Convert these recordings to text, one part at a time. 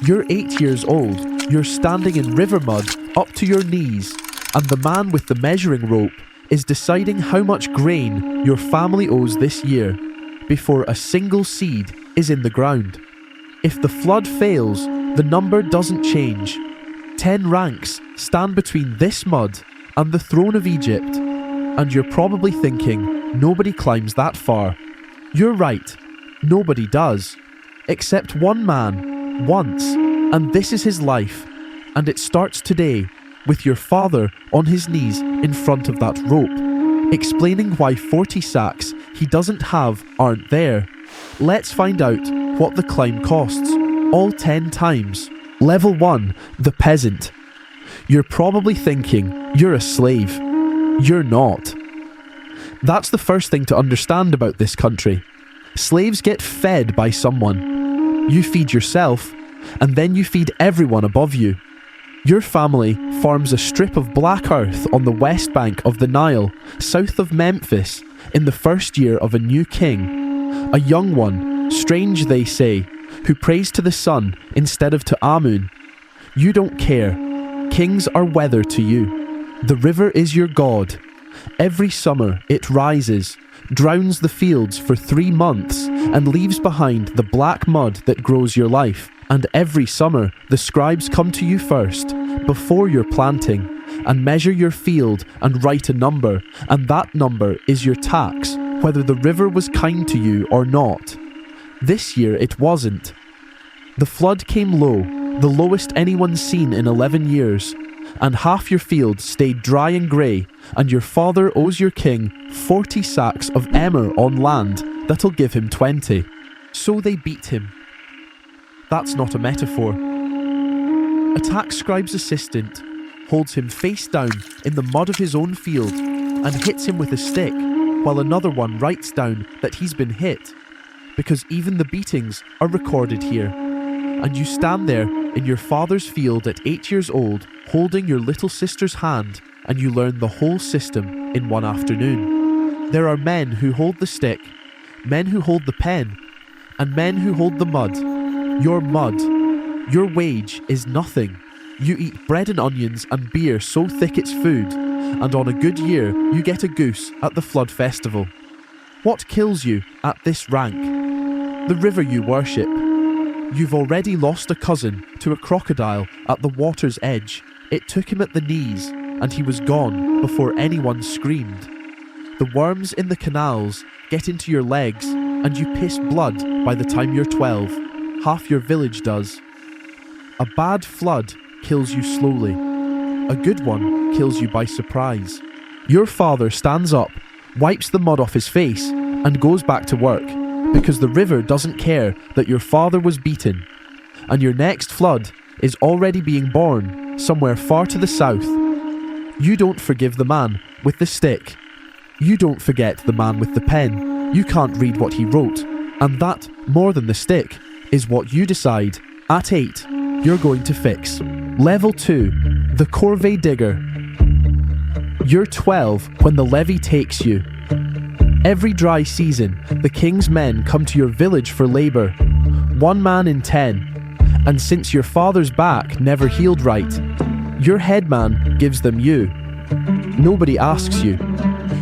You're 8 years old, you're standing in river mud up to your knees, and the man with the measuring rope is deciding how much grain your family owes this year before a single seed is in the ground. If the flood fails, the number doesn't change. 10 ranks stand between this mud and the throne of Egypt, and you're probably thinking, nobody climbs that far. You're right, nobody does. Except one man, once, and this is his life, and it starts today with your father on his knees in front of that rope, explaining why 40 sacks he doesn't have aren't there. Let's find out what the climb costs, all 10 times. Level 1, the peasant. You're probably thinking, you're a slave. You're not. That's the first thing to understand about this country. Slaves get fed by someone. You feed yourself, and then you feed everyone above you. Your family farms a strip of black earth on the west bank of the Nile, south of Memphis, in the first year of a new king. A young one, strange they say, who prays to the sun instead of to Amun. You don't care. Kings are weather to you. The river is your god. Every summer it rises, drowns the fields for 3 months, and leaves behind the black mud that grows your life. And every summer the scribes come to you first, before your planting, and measure your field and write a number, and that number is your tax, whether the river was kind to you or not. This year it wasn't. The flood came low, the lowest anyone's seen in 11 years, and half your field stayed dry and grey, and your father owes your king 40 sacks of emmer on land that'll give him 20. So they beat him. That's not a metaphor. A tax scribe's assistant holds him face down in the mud of his own field and hits him with a stick, while another one writes down that he's been hit, because even the beatings are recorded here. And you stand there in your father's field at 8 years old, holding your little sister's hand, and you learn the whole system in one afternoon. There are men who hold the stick, men who hold the pen, and men who hold the mud. Your mud. Your wage is nothing. You eat bread and onions and beer so thick it's food, and on a good year you get a goose at the flood festival. What kills you at this rank? The river you worship. You've already lost a cousin to a crocodile at the water's edge. It took him at the knees, and he was gone before anyone screamed. The worms in the canals get into your legs, and you piss blood by the time you're 12. Half your village does. A bad flood kills you slowly. A good one kills you by surprise. Your father stands up, wipes the mud off his face, and goes back to work, because the river doesn't care that your father was beaten, and your next flood is already being born somewhere far to the south. You don't forgive the man with the stick. You don't forget the man with the pen. You can't read what he wrote, and that, more than the stick, is what you decide, at 8, you're going to fix. Level 2, the Corvée digger. You're 12 when the levy takes you. Every dry season, the king's men come to your village for labour, 1 man in 10, and since your father's back never healed right, your headman gives them you. Nobody asks you.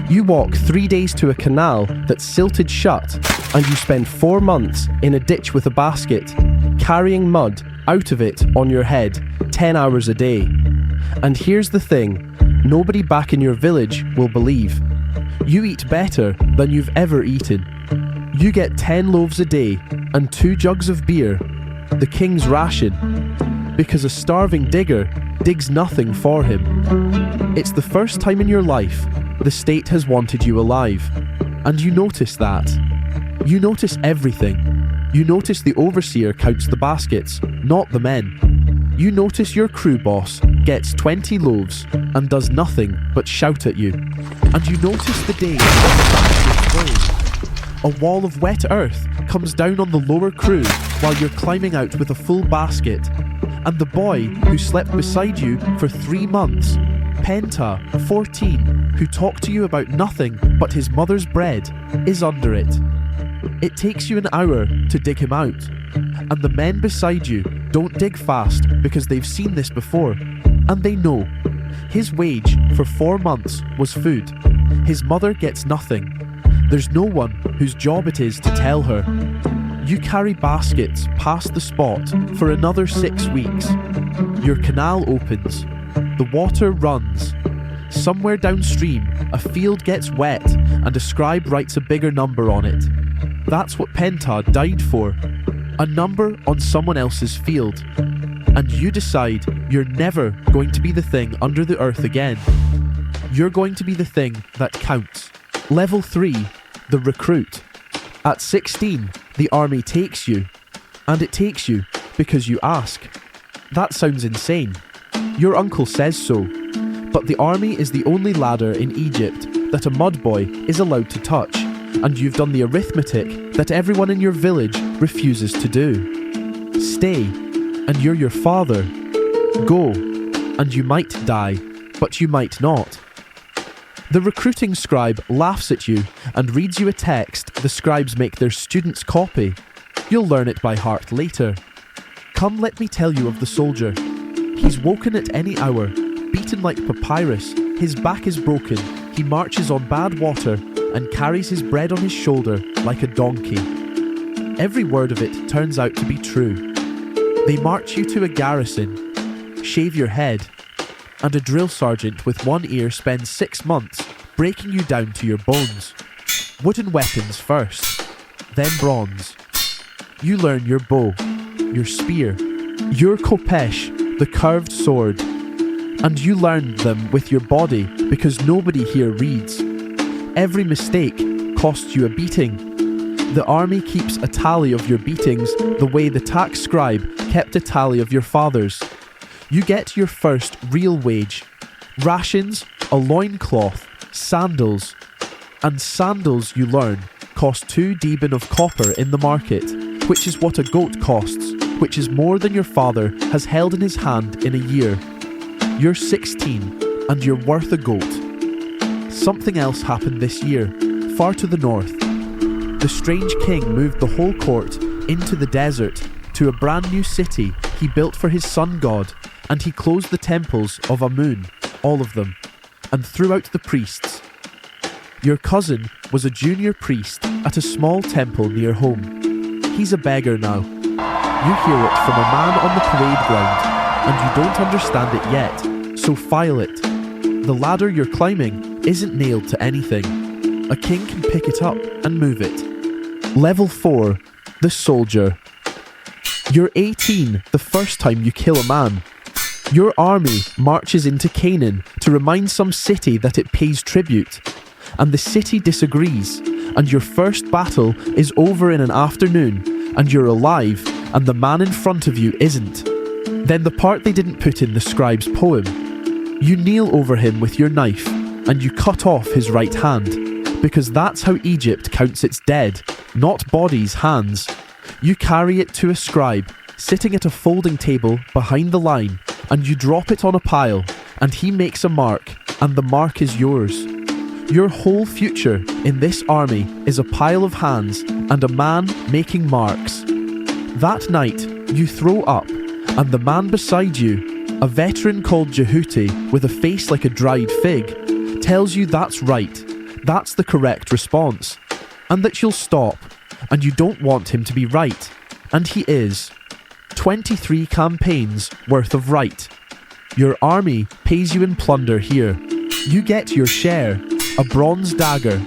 You walk 3 days to a canal that's silted shut, and you spend 4 months in a ditch with a basket, carrying mud out of it on your head, 10 hours a day. And here's the thing, nobody back in your village will believe. You eat better than you've ever eaten. You get 10 loaves a day and 2 jugs of beer, the king's ration, because a starving digger digs nothing for him. It's the first time in your life the state has wanted you alive, and you notice that. You notice everything. You notice the overseer counts the baskets, not the men. You notice your crew boss gets 20 loaves and does nothing but shout at you. And you notice the day a wall of wet earth comes down on the lower crew while you're climbing out with a full basket. And the boy who slept beside you for 3 months, Penta, 14, who talked to you about nothing but his mother's bread, is under it. It takes you an hour to dig him out, and the men beside you Don't dig fast because they've seen this before, and they know. His wage for 4 months was food. His mother gets nothing. There's no one whose job it is to tell her. You carry baskets past the spot for another 6 weeks. Your canal opens. The water runs. Somewhere downstream, a field gets wet and a scribe writes a bigger number on it. That's what Penta died for. A number on someone else's field. And you decide you're never going to be the thing under the earth again. You're going to be the thing that counts. Level 3, the recruit. At 16, the army takes you. And it takes you because you ask. That sounds insane. Your uncle says so. But the army is the only ladder in Egypt that a mud boy is allowed to touch. And you've done the arithmetic that everyone in your village refuses to do. Stay, and you're your father. Go, and you might die, but you might not. The recruiting scribe laughs at you and reads you a text the scribes make their students copy. You'll learn it by heart later. Come, let me tell you of the soldier. He's woken at any hour, beaten like papyrus, his back is broken, he marches on bad water and carries his bread on his shoulder like a donkey. Every word of it turns out to be true. They march you to a garrison, shave your head, and a drill sergeant with one ear spends 6 months breaking you down to your bones. Wooden weapons first, then bronze. You learn your bow, your spear, your kopesh, the curved sword, and you learn them with your body because nobody here reads. Every mistake costs you a beating. The army keeps a tally of your beatings the way the tax scribe kept a tally of your father's. You get your first real wage. Rations, a loincloth, sandals. And sandals, you learn, cost 2 deben of copper in the market, which is what a goat costs, which is more than your father has held in his hand in a year. You're 16, and you're worth a goat. Something else happened this year, far to the north. The strange king moved the whole court into the desert to a brand new city he built for his sun god, and he closed the temples of Amun, all of them, and threw out the priests. Your cousin was a junior priest at a small temple near home. He's a beggar now. You hear it from a man on the parade ground, and you don't understand it yet, so file it. The ladder you're climbing isn't nailed to anything. A king can pick it up and move it. Level 4, the soldier. You're 18 the first time you kill a man. Your army marches into Canaan to remind some city that it pays tribute, and the city disagrees, and your first battle is over in an afternoon, and you're alive, and the man in front of you isn't. Then the part they didn't put in the scribe's poem. You kneel over him with your knife, and you cut off his right hand, because that's how Egypt counts its dead, not bodies, hands. You carry it to a scribe, sitting at a folding table behind the line, and you drop it on a pile, and he makes a mark, and the mark is yours. Your whole future in this army is a pile of hands and a man making marks. That night, you throw up, and the man beside you, a veteran called Jehuti with a face like a dried fig, tells you that's right, that's the correct response, and that you'll stop, and you don't want him to be right, and he is. 23 campaigns worth of right. Your army pays you in plunder here. You get your share, a bronze dagger,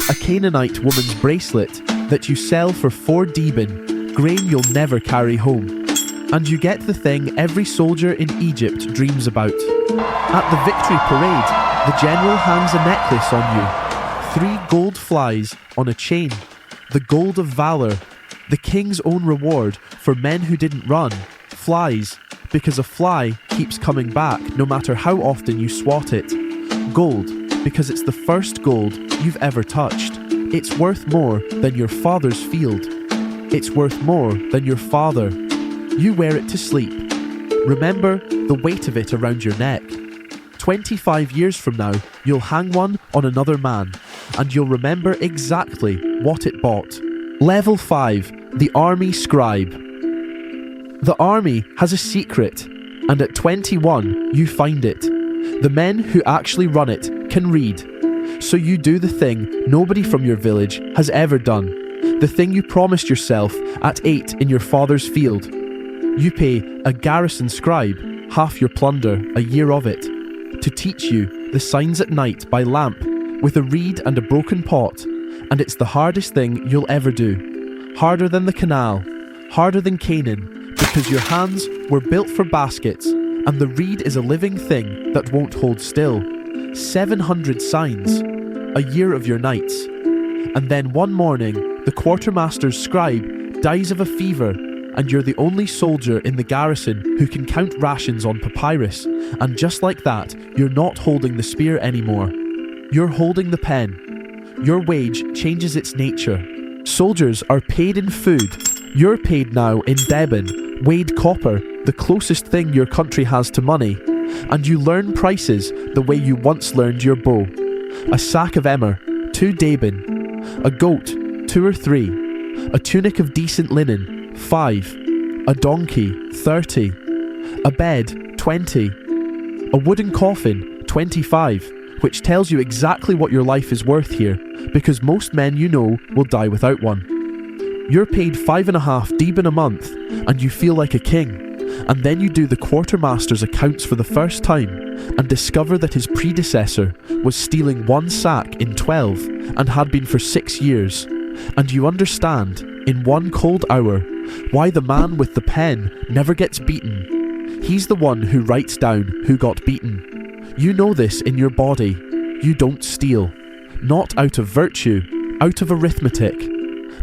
a Canaanite woman's bracelet that you sell for 4 deben, grain you'll never carry home. And you get the thing every soldier in Egypt dreams about. At the victory parade, the general hangs a necklace on you. 3 gold flies on a chain. The gold of valor, the king's own reward for men who didn't run. Flies, because a fly keeps coming back no matter how often you swat it. Gold, because it's the first gold you've ever touched. It's worth more than your father's field. It's worth more than your father. You wear it to sleep. Remember the weight of it around your neck. 25 years from now, you'll hang one on another man, and you'll remember exactly what it bought. Level 5, the Army Scribe. The army has a secret, and at 21 you find it. The men who actually run it can read. So you do the thing nobody from your village has ever done. The thing you promised yourself at 8 in your father's field. You pay a garrison scribe half your plunder, a year of it, to teach you the signs at night by lamp with a reed and a broken pot, and it's the hardest thing you'll ever do. Harder than the canal, harder than Canaan, because your hands were built for baskets, and the reed is a living thing that won't hold still. 700 signs, a year of your nights. And then one morning, the quartermaster's scribe dies of a fever, and you're the only soldier in the garrison who can count rations on papyrus, and just like that, you're not holding the spear anymore. You're holding the pen. Your wage changes its nature. Soldiers are paid in food. You're paid now in Deben, weighed copper, the closest thing your country has to money, and you learn prices the way you once learned your bow. A sack of emmer, 2 Deben, a goat, 2 or 3, a tunic of decent linen, 5, a donkey, 30, a bed, 20, a wooden coffin, 25, which tells you exactly what your life is worth here, because most men you know will die without one. You're paid 5.5 Deben a month, and you feel like a king. And then you do the quartermaster's accounts for the first time, and discover that his predecessor was stealing 1 sack in 12, and had been for 6 years. And you understand, in one cold hour, why the man with the pen never gets beaten. He's the one who writes down who got beaten. You know this in your body. You don't steal. Not out of virtue, out of arithmetic.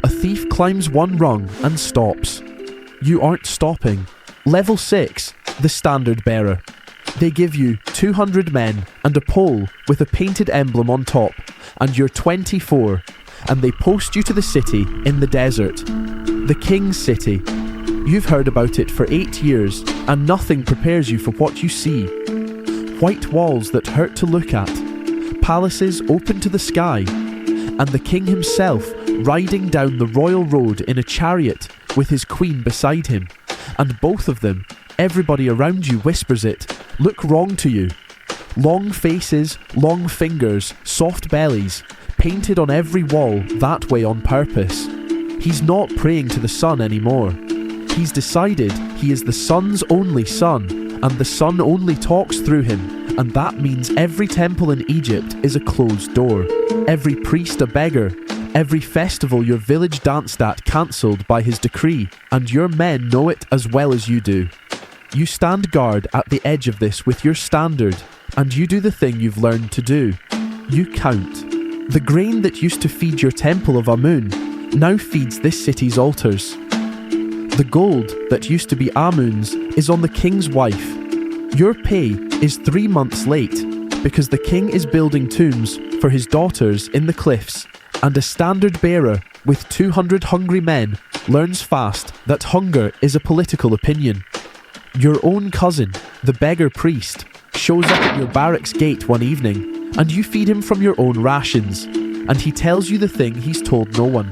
A thief climbs 1 rung and stops. You aren't stopping. Level 6, the standard bearer. They give you 200 men and a pole with a painted emblem on top, and you're 24, and they post you to the city in the desert. The King's City. You've heard about it for 8 years, and nothing prepares you for what you see. White walls that hurt to look at, palaces open to the sky, and the king himself riding down the royal road in a chariot with his queen beside him, and both of them, everybody around you whispers it, look wrong to you. Long faces, long fingers, soft bellies, painted on every wall that way on purpose. He's not praying to the sun anymore. He's decided he is the sun's only son, and the sun only talks through him, and that means every temple in Egypt is a closed door, every priest a beggar, every festival your village danced at cancelled by his decree, and your men know it as well as you do. You stand guard at the edge of this with your standard, and you do the thing you've learned to do. You count. The grain that used to feed your temple of Amun now feeds this city's altars. The gold that used to be Amun's is on the king's wife. Your pay is 3 months late because the king is building tombs for his daughters in the cliffs, and a standard bearer with 200 hungry men learns fast that hunger is a political opinion. Your own cousin, the beggar priest, shows up at your barracks gate one evening, and you feed him from your own rations, and he tells you the thing he's told no one.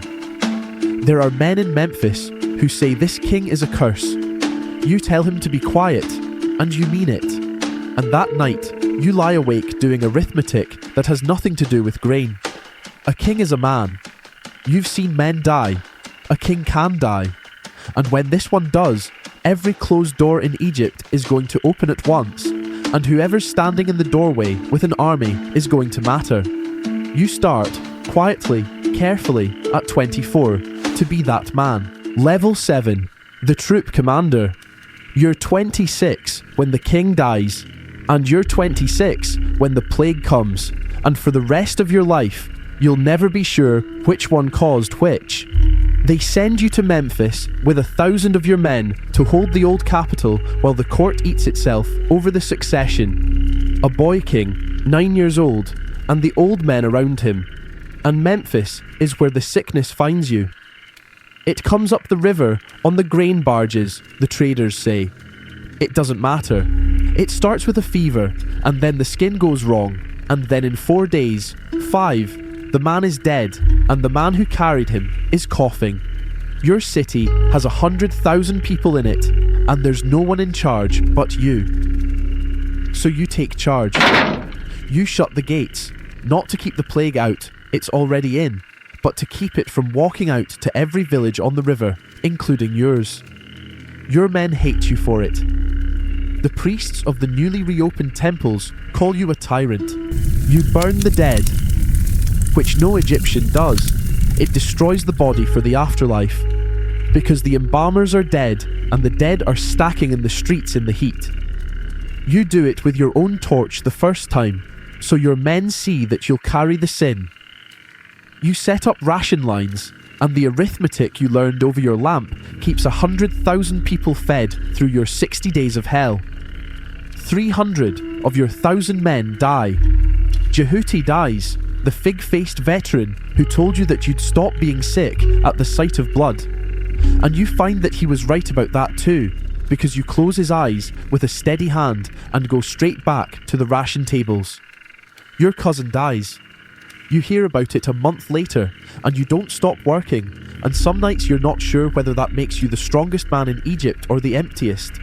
There are men in Memphis who say this king is a curse. You tell him to be quiet, and you mean it. And that night, you lie awake doing arithmetic that has nothing to do with grain. A king is a man. You've seen men die. A king can die. And when this one does, every closed door in Egypt is going to open at once, and whoever's standing in the doorway with an army is going to matter. You start, quietly, carefully, at 24, to be that man. Level 7, the troop commander. You're 26 when the king dies, and you're 26 when the plague comes, and for the rest of your life, you'll never be sure which one caused which. They send you to Memphis with 1,000 of your men to hold the old capital while the court eats itself over the succession. A boy king, 9 years old, and the old men around him. And Memphis is where the sickness finds you. It comes up the river on the grain barges, the traders say. It doesn't matter. It starts with a fever, and then the skin goes wrong, and then in 4 days, 5, the man is dead, and the man who carried him is coughing. Your city has 100,000 people in it, and there's no one in charge but you. So you take charge. You shut the gates, not to keep the plague out, it's already in, but to keep it from walking out to every village on the river, including yours. Your men hate you for it. The priests of the newly reopened temples call you a tyrant. You burn the dead, which no Egyptian does. It destroys the body for the afterlife, because the embalmers are dead and the dead are stacking in the streets in the heat. You do it with your own torch the first time, so your men see that you'll carry the sin. You set up ration lines, and the arithmetic you learned over your lamp keeps 100,000 people fed through your 60 days of hell. 300 of your 1,000 men die. Jehuti dies, the fig-faced veteran who told you that you'd stop being sick at the sight of blood. And you find that he was right about that too, because you close his eyes with a steady hand and go straight back to the ration tables. Your cousin dies. You hear about it a month later, and you don't stop working, and some nights you're not sure whether that makes you the strongest man in Egypt or the emptiest.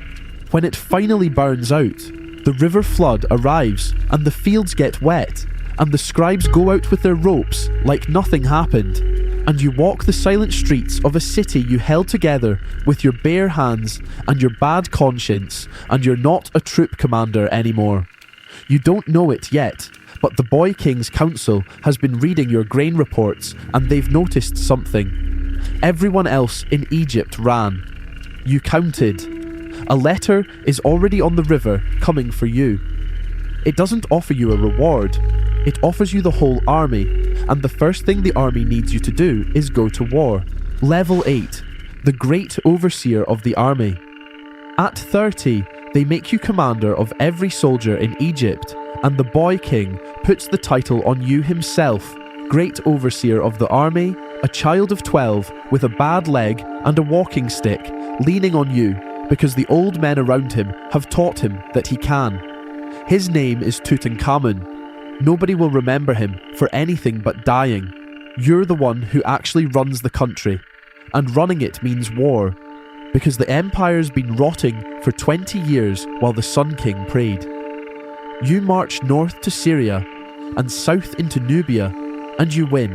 When it finally burns out, the river flood arrives, and the fields get wet, and the scribes go out with their ropes like nothing happened, and you walk the silent streets of a city you held together with your bare hands and your bad conscience, and you're not a troop commander anymore. You don't know it yet, but the Boy King's council has been reading your grain reports, and they've noticed something. Everyone else in Egypt ran. You counted. A letter is already on the river coming for you. It doesn't offer you a reward. It offers you the whole army, and the first thing the army needs you to do is go to war. Level 8, the great overseer of the army. At 30, they make you commander of every soldier in Egypt, and the Boy King puts the title on you himself, great overseer of the army, a child of 12 with a bad leg and a walking stick, leaning on you, because the old men around him have taught him that he can. His name is Tutankhamun. Nobody will remember him for anything but dying. You're the one who actually runs the country, and running it means war, because the empire's been rotting for 20 years while the Sun King prayed. You march north to Syria and south into Nubia, and you win.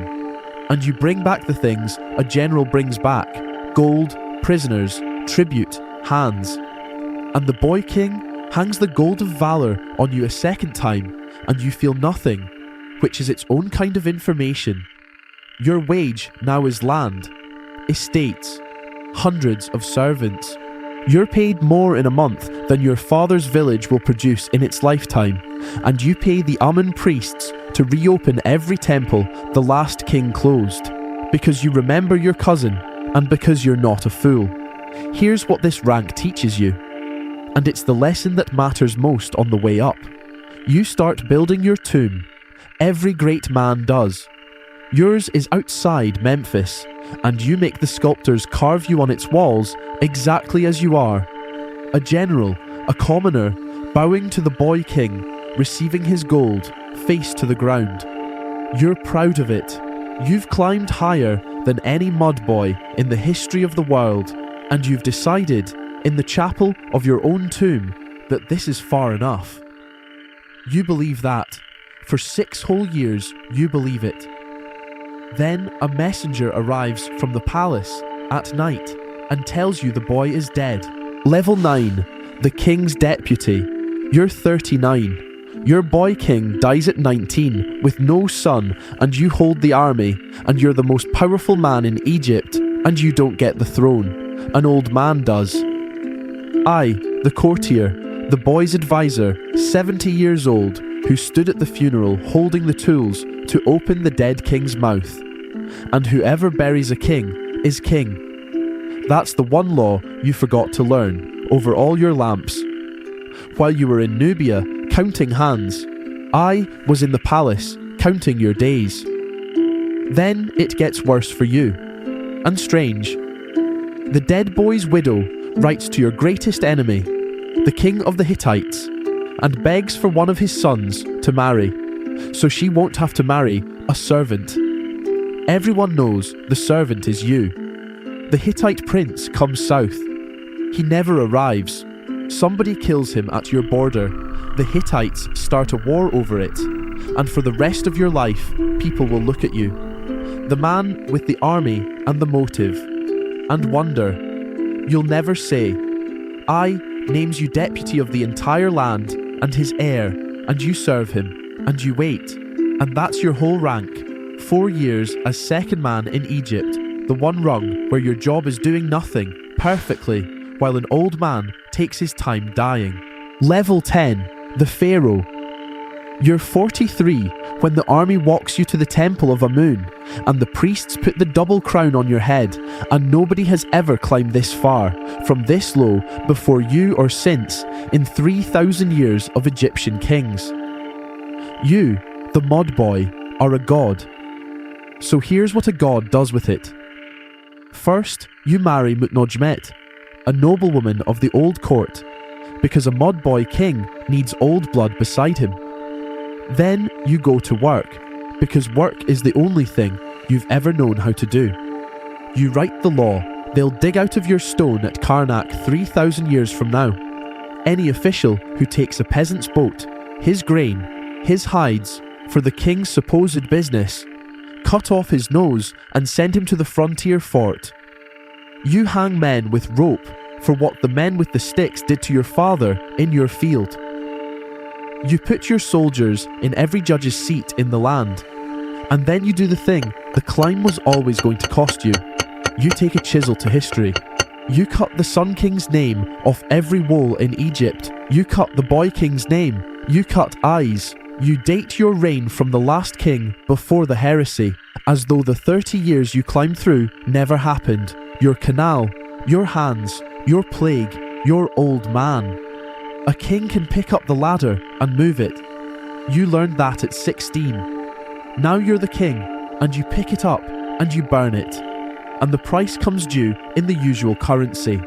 And you bring back the things a general brings back: gold, prisoners, tribute, hands. And the Boy King hangs the gold of valor on you a second time, and you feel nothing, which is its own kind of information. Your wage now is land, estates, hundreds of servants. You're paid more in a month than your father's village will produce in its lifetime, and you pay the Amun priests to reopen every temple the last king closed, because you remember your cousin and because you're not a fool. Here's what this rank teaches you, and it's the lesson that matters most on the way up. You start building your tomb. Every great man does. Yours is outside Memphis, and you make the sculptors carve you on its walls exactly as you are. A general, a commoner, bowing to the Boy King, receiving his gold, face to the ground. You're proud of it. You've climbed higher than any mud boy in the history of the world, and you've decided, in the chapel of your own tomb, that this is far enough. You believe that. For 6 whole years, you believe it. Then a messenger arrives from the palace at night and tells you the boy is dead. Level 9, the king's deputy. You're 39. Your Boy King dies at 19 with no son, and you hold the army, and you're the most powerful man in Egypt, and you don't get the throne. An old man does. I, the courtier, the boy's advisor, 70 years old, who stood at the funeral holding the tools to open the dead king's mouth. And whoever buries a king is king. That's the one law you forgot to learn over all your lamps. While you were in Nubia, counting hands, I was in the palace, counting your days. Then it gets worse for you. And strange. The dead boy's widow writes to your greatest enemy, the king of the Hittites, and begs for one of his sons to marry, so she won't have to marry a servant. Everyone knows the servant is you. The Hittite prince comes south. He never arrives. Somebody kills him at your border. The Hittites start a war over it. And for the rest of your life, people will look at you. The man with the army and the motive. And wonder. You'll never say, I names you deputy of the entire land and his heir, and you serve him, and you wait. And that's your whole rank. 4 years as second man in Egypt, the one rung where your job is doing nothing perfectly, while an old man takes his time dying. Level 10, the Pharaoh. You're 43 when the army walks you to the temple of Amun, and the priests put the double crown on your head, and nobody has ever climbed this far, from this low, before you or since, in 3,000 years of Egyptian kings. You, the mud boy, are a god. So here's what a god does with it. First, you marry Mutnojmet, a noblewoman of the old court, because a mud boy king needs old blood beside him. Then you go to work, because work is the only thing you've ever known how to do. You write the law. They'll dig out of your stone at Karnak 3,000 years from now. Any official who takes a peasant's boat, his grain, his hides, for the king's supposed business, cut off his nose and send him to the frontier fort. You hang men with rope for what the men with the sticks did to your father in your field. You put your soldiers in every judge's seat in the land. And then you do the thing the climb was always going to cost you. You take a chisel to history. You cut the Sun King's name off every wall in Egypt. You cut the Boy King's name. You cut eyes. You date your reign from the last king before the heresy, as though the 30 years you climbed through never happened. Your canal, your hands, your plague, your old man. A king can pick up the ladder and move it. You learned that at 16. Now you're the king, and you pick it up and you burn it. And the price comes due in the usual currency.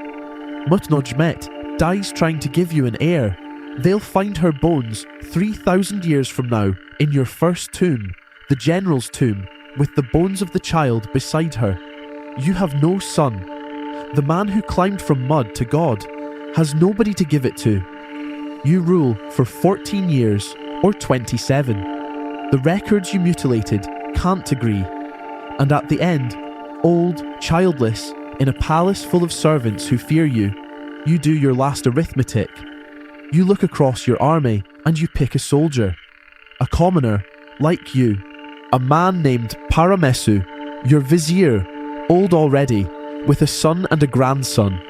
Mutnojmet dies trying to give you an heir. They'll find her bones 3,000 years from now in your first tomb, the general's tomb, with the bones of the child beside her. You have no son. The man who climbed from mud to God has nobody to give it to. You rule for 14 years or 27. The records you mutilated can't agree. And at the end, old, childless, in a palace full of servants who fear you, you do your last arithmetic. You look across your army and you pick a soldier. A commoner, like you. A man named Paramesu, your vizier, old already, with a son and a grandson.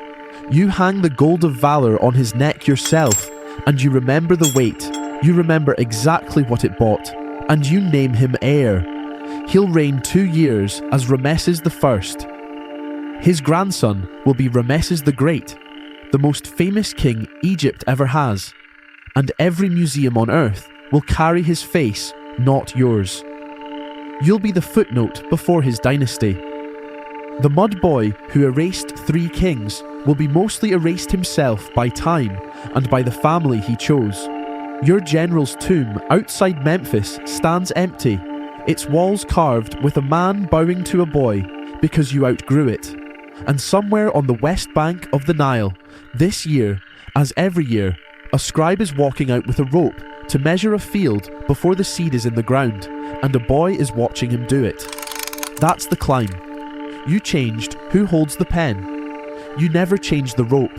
You hang the gold of valor on his neck yourself, and you remember the weight. You remember exactly what it bought, and you name him heir. He'll reign 2 years as Rameses I. His grandson will be Rameses the Great, the most famous king Egypt ever has, and every museum on earth will carry his face, not yours. You'll be the footnote before his dynasty. The mud boy who erased 3 kings will be mostly erased himself by time and by the family he chose. Your general's tomb outside Memphis stands empty, its walls carved with a man bowing to a boy because you outgrew it. And somewhere on the west bank of the Nile, this year, as every year, a scribe is walking out with a rope to measure a field before the seed is in the ground, and a boy is watching him do it. That's the climb. You changed who holds the pen. You never changed the rope.